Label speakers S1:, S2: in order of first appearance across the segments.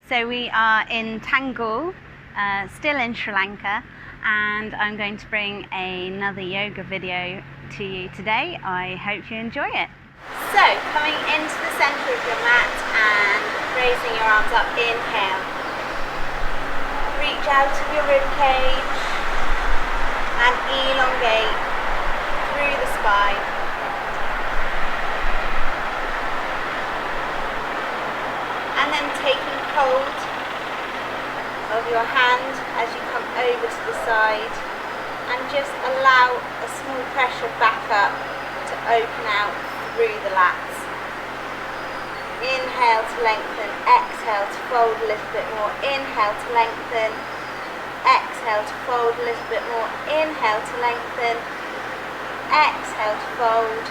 S1: So we are in Tangalle, still in Sri Lanka, and I'm going to bring another yoga video to you today. I hope you enjoy it. So, coming into the center of your mat and raising your arms up, inhale. Reach out of your rib cage and elongate through the spine. And then taking hold of your hand as you come over to the side and just allow a small pressure back up to open out through the lats. Inhale to lengthen, exhale to fold a little bit more, inhale to lengthen, exhale to fold a little bit more, inhale to lengthen, exhale to fold,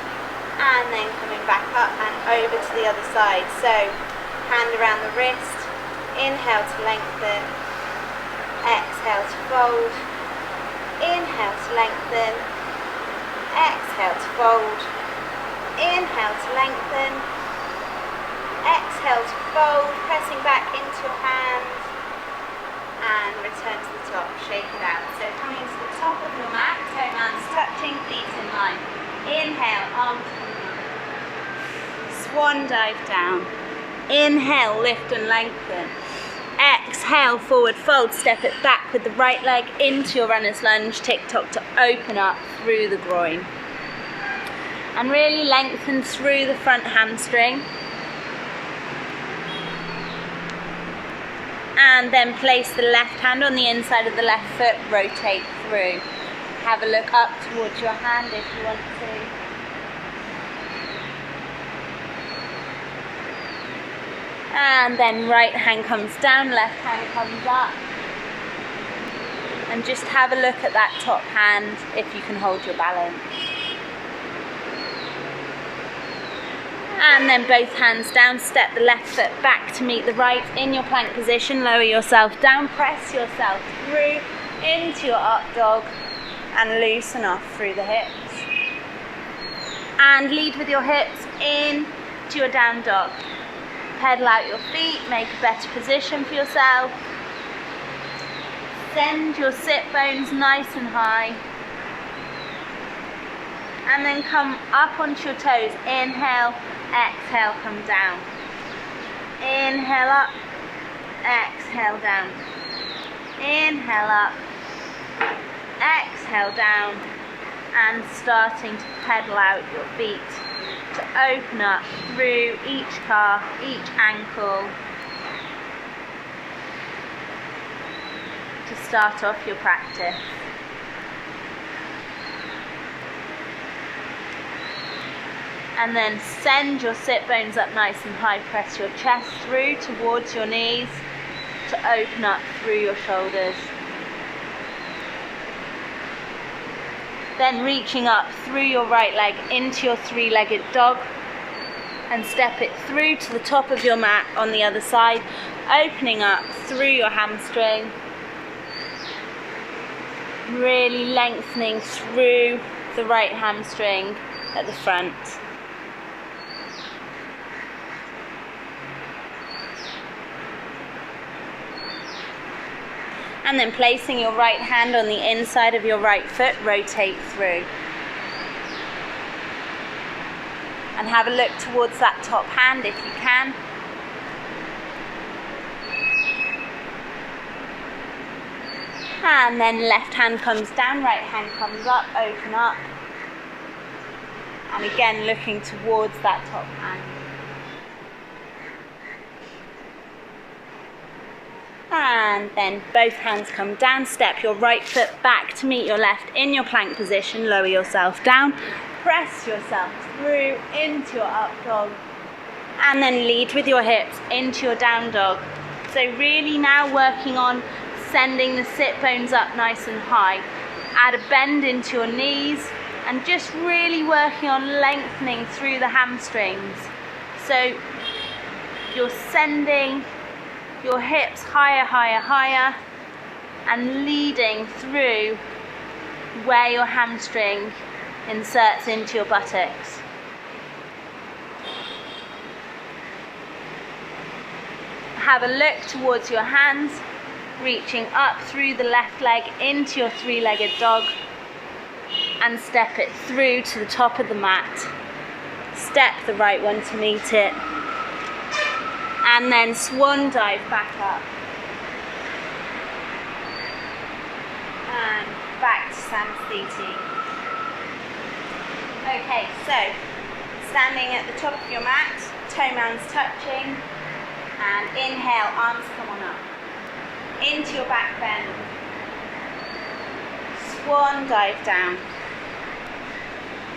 S1: and then coming back up and over to the other side. So hand around the wrist, inhale to lengthen, exhale to fold, inhale to lengthen, exhale to fold, inhale to lengthen, exhale to fold, pressing back into your hands, and return to the top, shake it out. So coming to the top of your mat, toe hands touching, feet in line. Inhale, arms to the mat. Swan dive down. Inhale, lift and lengthen. Exhale, forward fold, step it back with the right leg into your runner's lunge, tick-tock to open up through the groin. And really lengthen through the front hamstring. And then place the left hand on the inside of the left foot, rotate through. Have a look up towards your hand if you want to. And then right hand comes down, left hand comes up. And just have a look at that top hand if you can hold your balance. And then both hands down, step the left foot back to meet the right in your plank position, lower yourself down, press yourself through into your up dog and loosen off through the hips. And lead with your hips in to your down dog. Pedal out your feet, make a better position for yourself. Send your sit bones nice and high. And then come up onto your toes. Inhale, exhale, come down. Inhale up, exhale down. Inhale up, exhale down. And starting to pedal out your feet to open up through each calf, each ankle, to start off your practice. And then send your sit bones up nice and high, press your chest through towards your knees to open up through your shoulders. Then reaching up through your right leg into your three-legged dog and step it through to the top of your mat on the other side, opening up through your hamstring, really lengthening through the right hamstring at the front. And then placing your right hand on the inside of your right foot, rotate through. And have a look towards that top hand if you can. And then left hand comes down, right hand comes up, open up. And again looking towards that top hand. And then both hands come down, step your right foot back to meet your left in your plank position, lower yourself down, press yourself through into your up dog, and then lead with your hips into your down dog. So really now working on sending the sit bones up nice and high. Add a bend into your knees and just really working on lengthening through the hamstrings. So you're sending your hips higher, higher, higher, and leading through where your hamstring inserts into your buttocks. have a look towards your hands, reaching up through the left leg into your three-legged dog, and step it through to the top of the mat. Step the right one to meet it, and then swan dive back up and back to Samsthiti. Okay, so standing at the top of your mat, toe mounds touching, and inhale, arms come on up into your back bend, swan dive down.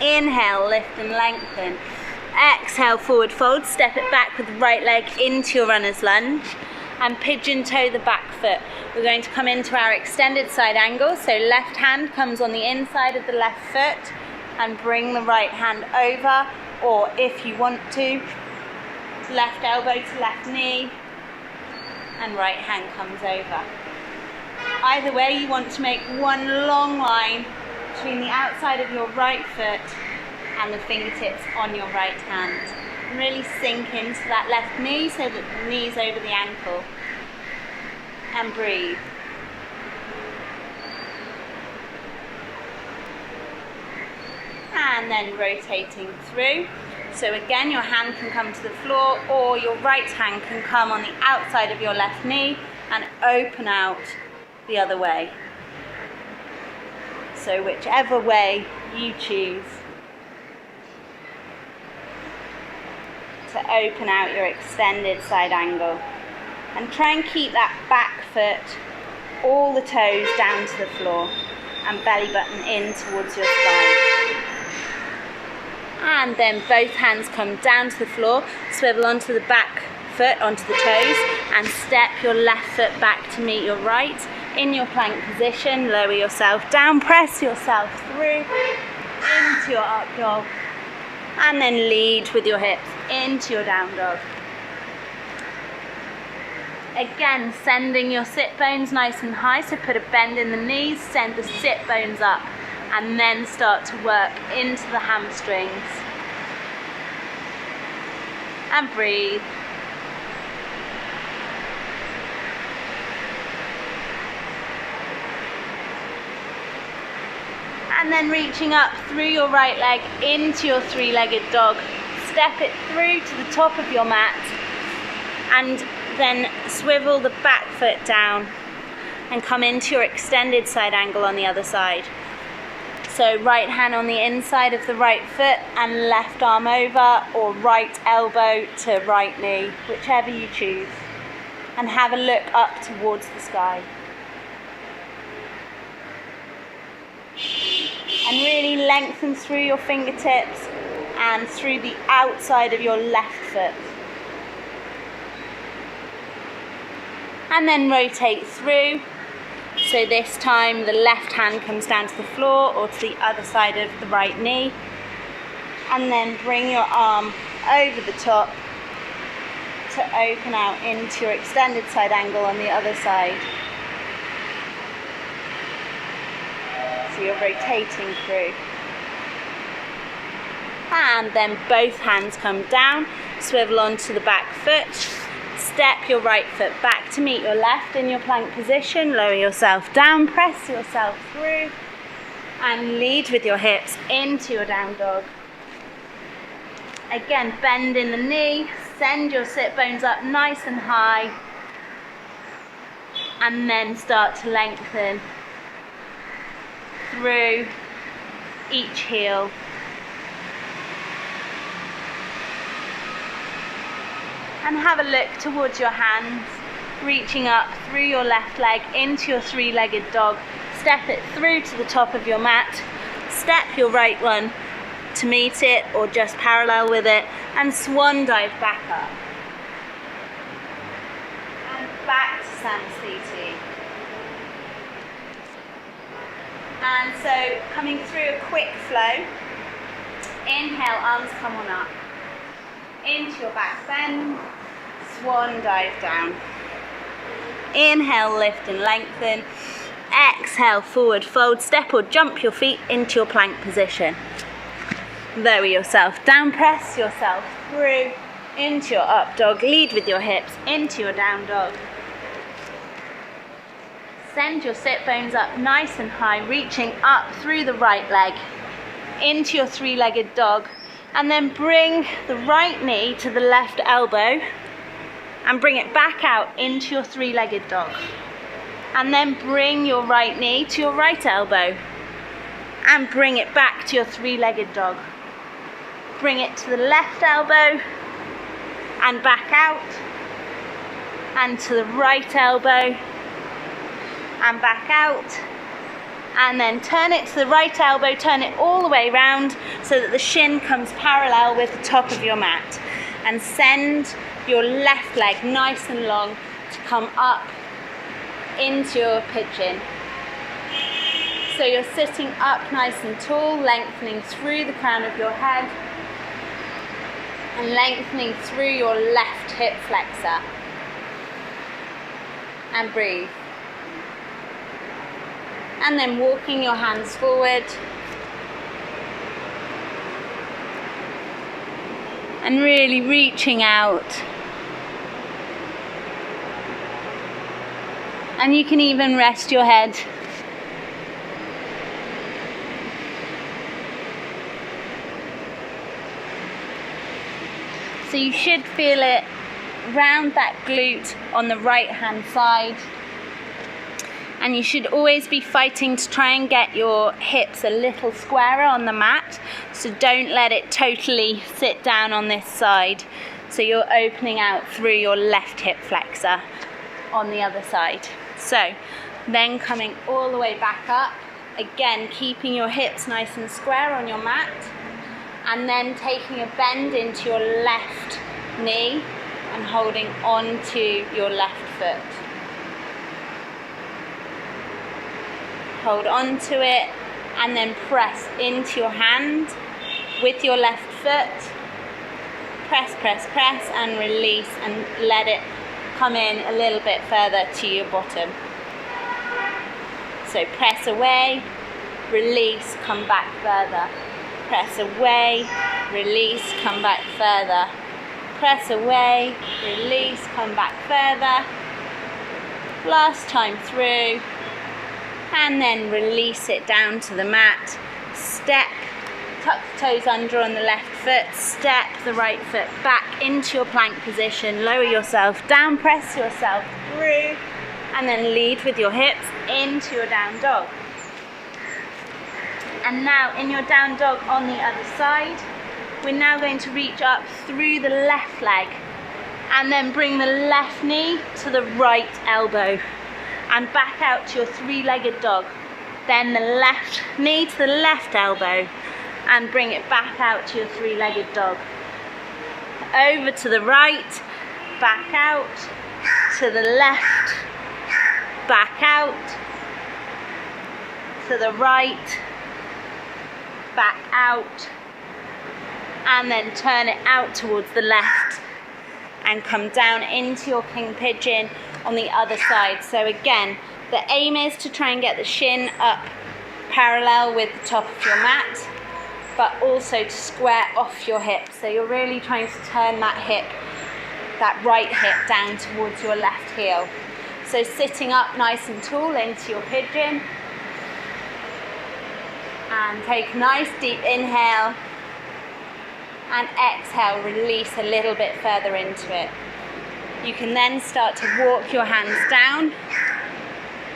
S1: Inhale, lift and lengthen. Exhale, forward fold, step it back with the right leg into your runner's lunge, and pigeon toe the back foot. We're going to come into our extended side angle, so left hand comes on the inside of the left foot, and bring the right hand over, or if you want to, left elbow to left knee, and right hand comes over. Either way, you want to make one long line between the outside of your right foot and the fingertips on your right hand. And really sink into that left knee so that the knee's over the ankle. And breathe. And then rotating through. So again, your hand can come to the floor, or your right hand can come on the outside of your left knee and open out the other way. So whichever way you choose to open out your extended side angle. And try and keep that back foot, all the toes down to the floor, and belly button in towards your spine. And then both hands come down to the floor, swivel onto the back foot, onto the toes, and step your left foot back to meet your right. In your plank position, lower yourself down, press yourself through into your up dog, and then lead with your hips into your down dog. Again, sending your sit bones nice and high, so put a bend in the knees, send the sit bones up, and then start to work into the hamstrings. And breathe. And then reaching up through your right leg into your three-legged dog. Step it through to the top of your mat, and then swivel the back foot down and come into your extended side angle on the other side. So right hand on the inside of the right foot and left arm over, or right elbow to right knee, whichever you choose. And have a look up towards the sky. And really lengthen through your fingertips and through the outside of your left foot. And then rotate through. So this time the left hand comes down to the floor or to the other side of the right knee. And then bring your arm over the top to open out into your extended side angle on the other side. So you're rotating through. And then both hands come down, swivel onto the back foot. Step your right foot back to meet your left in your plank position. Lower yourself down, press yourself through, and lead with your hips into your down dog. Again, bend in the knee, send your sit bones up nice and high, and then start to lengthen through each heel. And have a look towards your hands, reaching up through your left leg into your three-legged dog. Step it through to the top of your mat. Step your right one to meet it or just parallel with it, and swan dive back up. And back to Samsthiti. And so coming through a quick flow, inhale, arms come on up. Into your back bend, swan dive down. Inhale, lift and lengthen. Exhale, forward fold, step or jump your feet into your plank position. Lower yourself down, press yourself through into your up dog. Lead with your hips into your down dog. Send your sit bones up nice and high, reaching up through the right leg into your three-legged dog, and then bring the right knee to the left elbow and bring it back out into your three-legged dog. And then bring your right knee to your right elbow and bring it back to your three-legged dog. Bring it to the left elbow and back out, and to the right elbow and back out, and then turn it to the right elbow, turn it all the way round so that the shin comes parallel with the top of your mat, and send your left leg nice and long to come up into your pigeon. So you're sitting up nice and tall, lengthening through the crown of your head and lengthening through your left hip flexor. And breathe. And then walking your hands forward and really reaching out. And you can even rest your head. So you should feel it round that glute on the right hand side. And you should always be fighting to try and get your hips a little squarer on the mat. So don't let it totally sit down on this side. So you're opening out through your left hip flexor on the other side. So then coming all the way back up, again keeping your hips nice and square on your mat, and then taking a bend into your left knee and holding on to your left foot. Hold on to it and then press into your hand with your left foot. Press, press, press and release, and let it come in a little bit further to your bottom. So press away, release, come back further. Press away, release, come back further. Press away, release, come back further. Last time through. And then release it down to the mat. Step, tuck the toes under on the left foot, step the right foot back into your plank position, lower yourself down, press yourself through, and then lead with your hips into your down dog. And now in your down dog on the other side, we're now going to reach up through the left leg and then bring the left knee to the right elbow and back out to your three-legged dog. Then the left knee to the left elbow and bring it back out to your three-legged dog. Over to the right, back out, to the left, back out, to the right, back out, and then turn it out towards the left and come down into your king pigeon on the other side. So again, the aim is to try and get the shin up parallel with the top of your mat, but also to square off your hips. So you're really trying to turn that hip, that right hip down towards your left heel. So sitting up nice and tall into your pigeon, and take a nice deep inhale, and exhale, release a little bit further into it. You can then start to walk your hands down,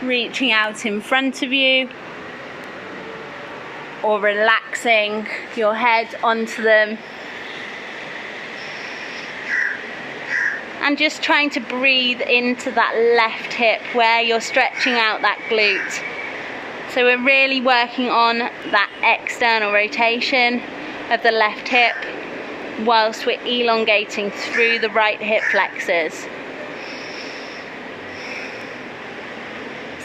S1: reaching out in front of you, or relaxing your head onto them. And just trying to breathe into that left hip where you're stretching out that glute. So we're really working on that external rotation of the left hip whilst we're elongating through the right hip flexors.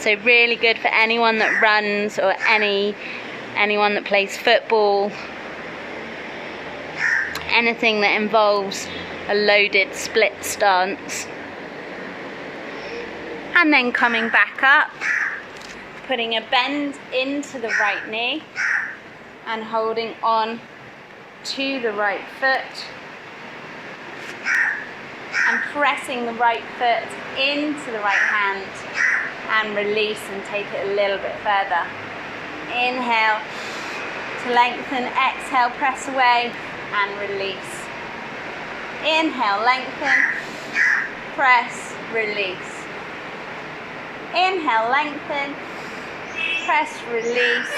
S1: So really good for anyone that runs or anyone that plays football, anything that involves a loaded split stance. And then coming back up, putting a bend into the right knee and holding on to the right foot. and pressing the right foot into the right hand, and release and take it a little bit further. Inhale to lengthen, exhale, press away and release. Inhale, lengthen, press, release. Inhale, lengthen, press, release.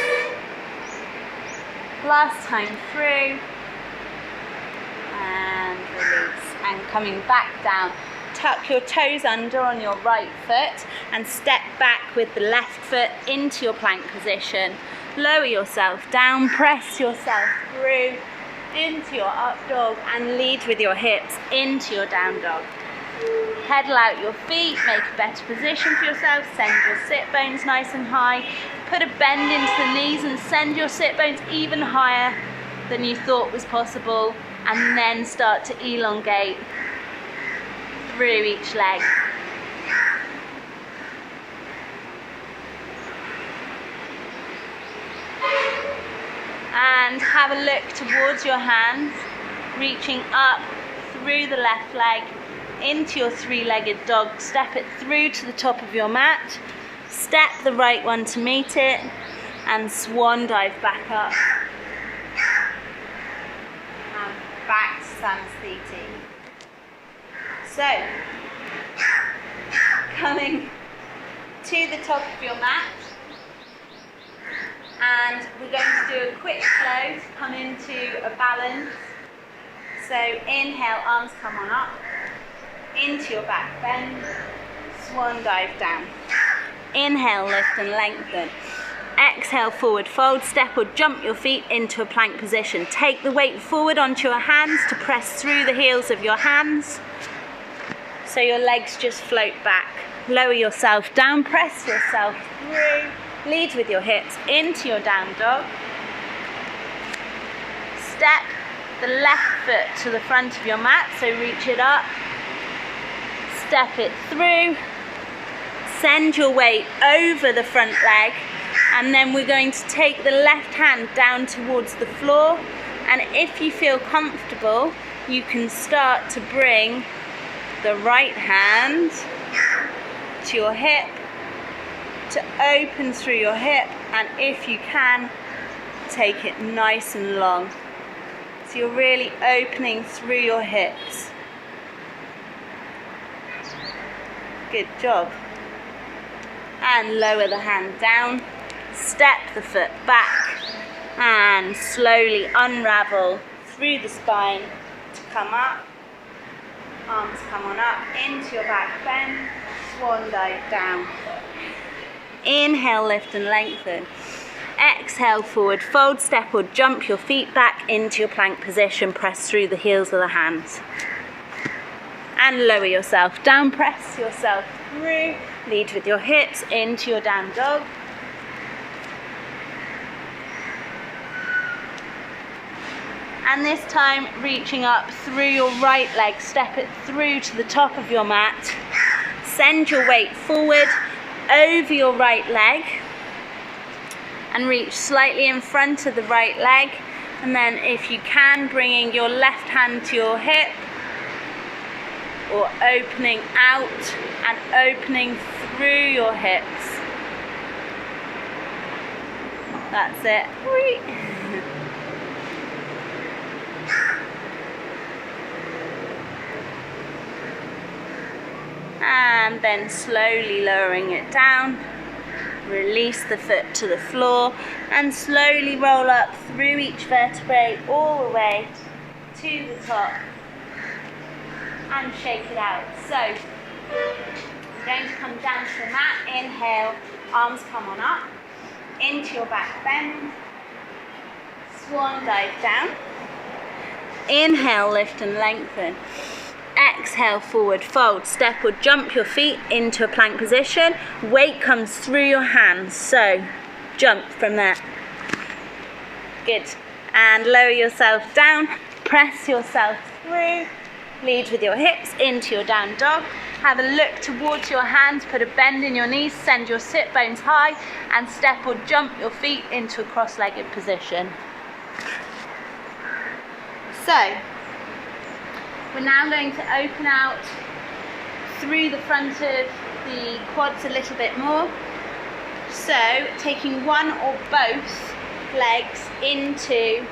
S1: Last time through, and release. And coming back down, tuck your toes under on your right foot and step back with the left foot into your plank position. Lower yourself down, press yourself through into your up dog and lead with your hips into your down dog. Pedal out your feet, make a better position for yourself, send your sit bones nice and high, put a bend into the knees and send your sit bones even higher than you thought was possible, and then start to elongate through each leg. And have a look towards your hands, reaching up through the left leg into your three-legged dog. Step it through to the top of your mat, step the right one to meet it, and swan dive back up. And back to Samastiti. So, coming to the top of your mat, and we're going to do a quick flow to come into a balance. So inhale, arms come on up, into your back bend, swan dive down. Inhale, lift and lengthen. Exhale, forward fold, step or jump your feet into a plank position. Take the weight forward onto your hands to press through the heels of your hands, so your legs just float back. Lower yourself down, press yourself through. Lead with your hips into your down dog. Step the left foot to the front of your mat, so reach it up. Step it through. Send your weight over the front leg, and then we're going to take the left hand down towards the floor. And if you feel comfortable, you can start to bring the right hand to your hip, to open through your hip, and if you can, take it nice and long. So you're really opening through your hips. Good job. And lower the hand down, step the foot back, and slowly unravel through the spine to come up. Arms come on up into your back bend, swan dive down. Inhale, lift and lengthen. Exhale, forward fold, step or jump your feet back into your plank position. Press through the heels of the hands. And lower yourself down, press yourself through. Lead with your hips into your down dog. And this time, reaching up through your right leg, step it through to the top of your mat. Send your weight forward over your right leg and reach slightly in front of the right leg, and then if you can, bringing your left hand to your hip or opening out and opening through your hips. That's it. And then slowly lowering it down, release the foot to the floor and slowly roll up through each vertebrae all the way to the top and shake it out. So you're going to come down to the mat. Inhale, arms come on up into your back bend, swan dive down. Inhale, lift and lengthen. Exhale, forward fold, step or jump your feet into a plank position. Weight comes through your hands, so jump from there. Good. And lower yourself down, press yourself through. Lead with your hips into your down dog. Have a look towards your hands, put a bend in your knees, send your sit bones high, and step or jump your feet into a cross-legged position. So, We're now going to open out through the front of the quads a little bit more. So taking one or both legs into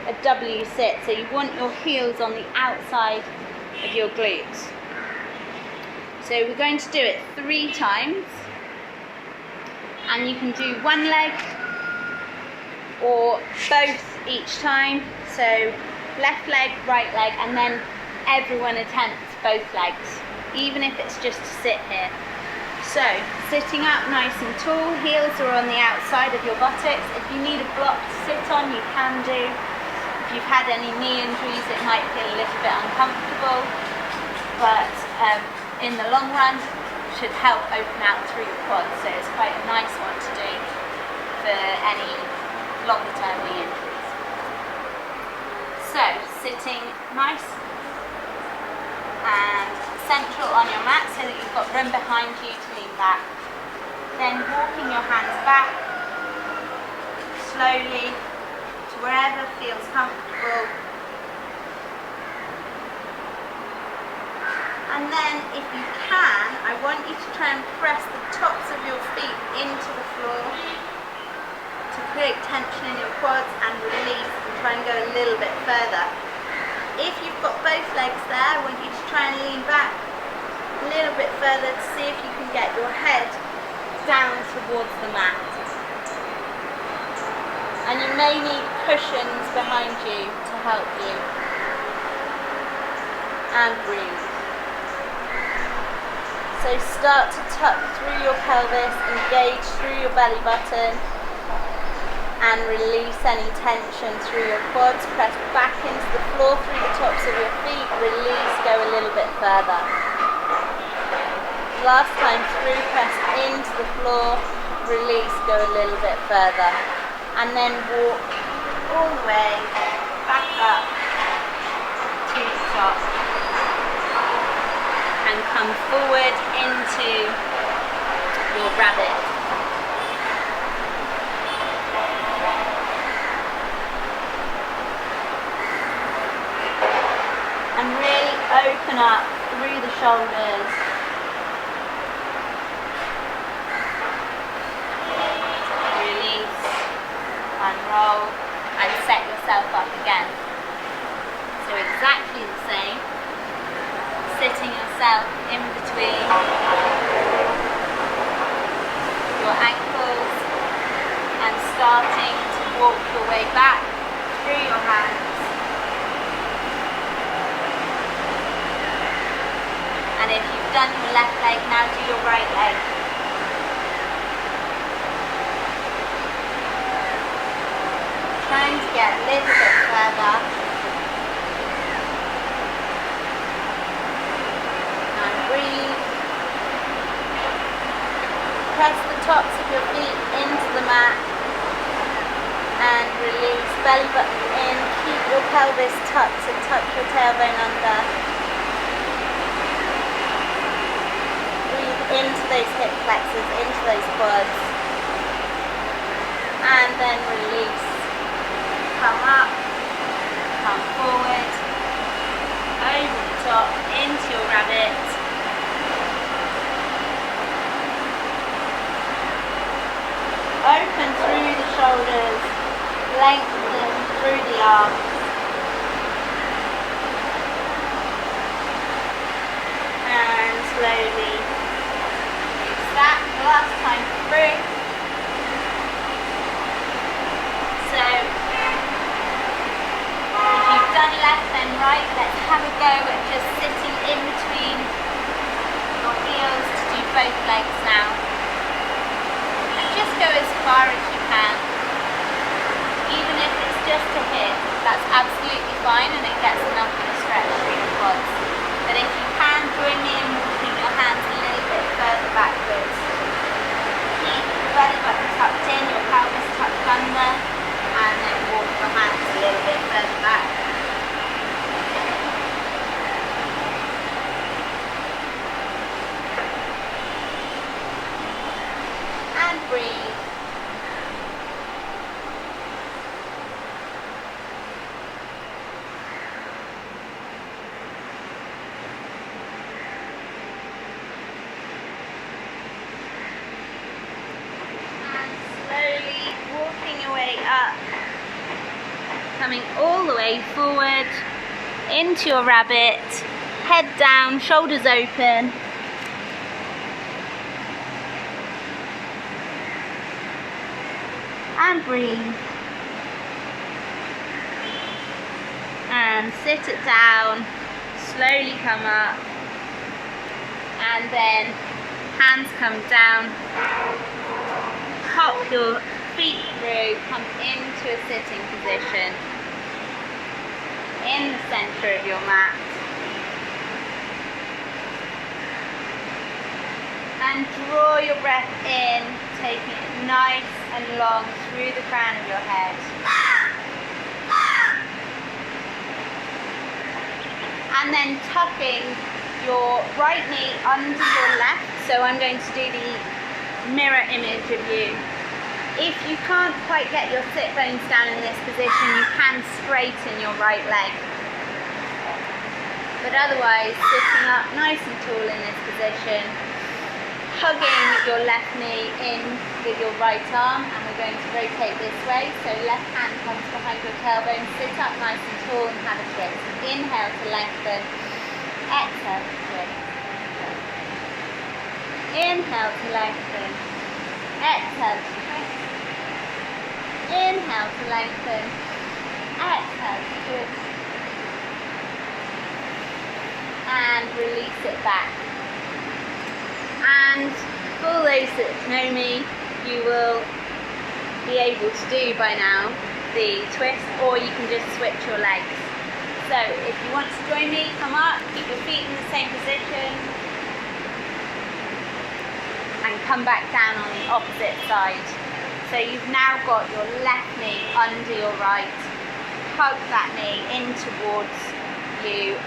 S1: a W sit. So you want your heels on the outside of your glutes. So we're going to do it 3 times. And you can do one leg or both each time. So left leg, right leg, and then everyone attempts both legs, even if it's just to sit here. So sitting up nice and tall, heels are on the outside of your buttocks. If you need a block to sit on, you can do. If you've had any knee injuries, it might feel a little bit uncomfortable, but in the long run, should help open out through the quads, so it's quite a nice one to do for any longer term knee injuries. So sitting nice and central on your mat so that you've got room behind you to lean back. Then walking your hands back slowly to wherever feels comfortable. And then if you can, I want you to try and press the tops of your feet into the floor to create tension in your quads and release, and try and go a little bit further. If you've got both legs there, I want you to try and lean back a little bit further to see if you can get your head down towards the mat. And you may need cushions behind you to help you. And breathe. So start to tuck through your pelvis, engage through your belly button, and release any tension through your quads. Press back into the floor through the tops of your feet, release, go a little bit further. Last time through, press into the floor, release, go a little bit further. And then walk all the way back up to the top. And come forward into your rabbit. And really open up through the shoulders. Release, unroll, and set yourself up again. So exactly the same. Sitting yourself in between your ankles and starting to walk your way back through your hands. And if you've done your left leg, now do your right leg. Trying to get a little bit further. Breathe. Press the tops of your feet into the mat and release, belly button in, keep your pelvis tucked, so tuck your tailbone under. Breathe into those hip flexors, into those quads, and then release. Come up, come forward, over the top, into your rabbit. Open through the shoulders, lengthen through the arms. And slowly release that. Last time through. So, if you've done left then right, let's have a go at just sitting in between your heels to do both legs now. Just go as far as you can. Even if it's just a hit, that's absolutely fine and it gets enough of a stretch through your quads. But if you can, join me in walking your hands a little bit further backwards. Keep your belly button tucked in, your pelvis tucked under, and then walk your hands a little bit further back. Breathe. up, coming all the way forward into your rabbit, head down, shoulders open. And breathe. And sit it down, slowly come up, and then hands come down, hop your feet through, come into a sitting position in the center of your mat. And draw your breath in, taking it nice and long through the crown of your head. And then tucking your right knee under your left. So I'm going to do the mirror image of you. If you can't quite get your sit bones down in this position, you can straighten your right leg. But otherwise, sitting up nice and tall in this position, hugging your left knee in with your right arm, and we're going to rotate this way. So left hand comes behind your tailbone, sit up nice and tall and have a twist. Inhale to lengthen, exhale to twist. Inhale to lengthen, exhale to twist. Inhale to lengthen, exhale to twist. And release it back. And for those that know me, you will be able to do by now the twist, or you can just switch your legs. So if you want to join me, come up, keep your feet in the same position, and come back down on the opposite side. So you've now got your left knee under your right. Hug that knee in towards you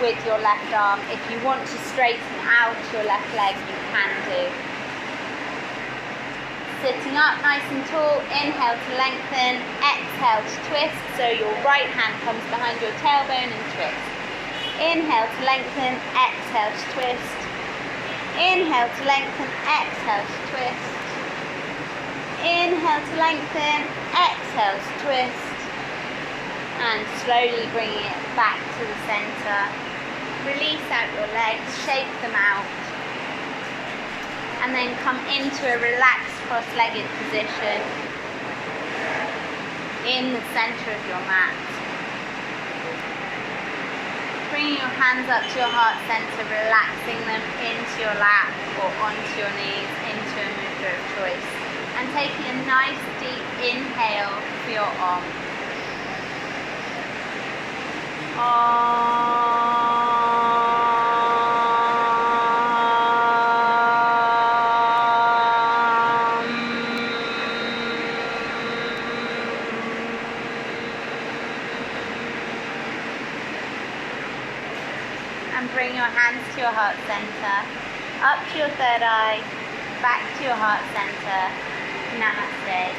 S1: with your left arm. If you want to straighten out your left leg, you can do. Sitting up nice and tall, inhale to lengthen, exhale to twist. So your right hand comes behind your tailbone and twist. Inhale to lengthen, exhale to twist. Inhale to lengthen, exhale to twist. Inhale to lengthen, exhale to twist. And slowly bringing it back to the center. Release out your legs, shake them out. And then come into a relaxed cross-legged position in the center of your mat. Bringing your hands up to your heart center, relaxing them into your lap or onto your knees, into a mudra of choice. And taking a nice deep inhale for your Om. And bring your hands to your heart center, up to your third eye, back to your heart center. Namaste.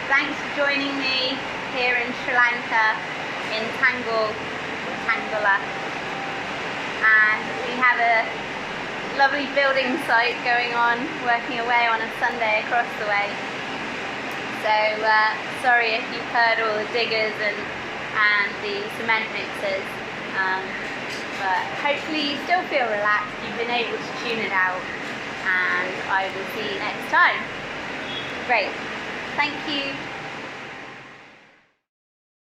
S1: Thanks for joining me here in Sri Lanka, in Tangalle, and we have a lovely building site going on, working away on a Sunday across the way. So sorry if you've heard all the diggers and the cement mixers, but hopefully you still feel relaxed, you've been able to tune it out, and I will see you next time. Great, thank you.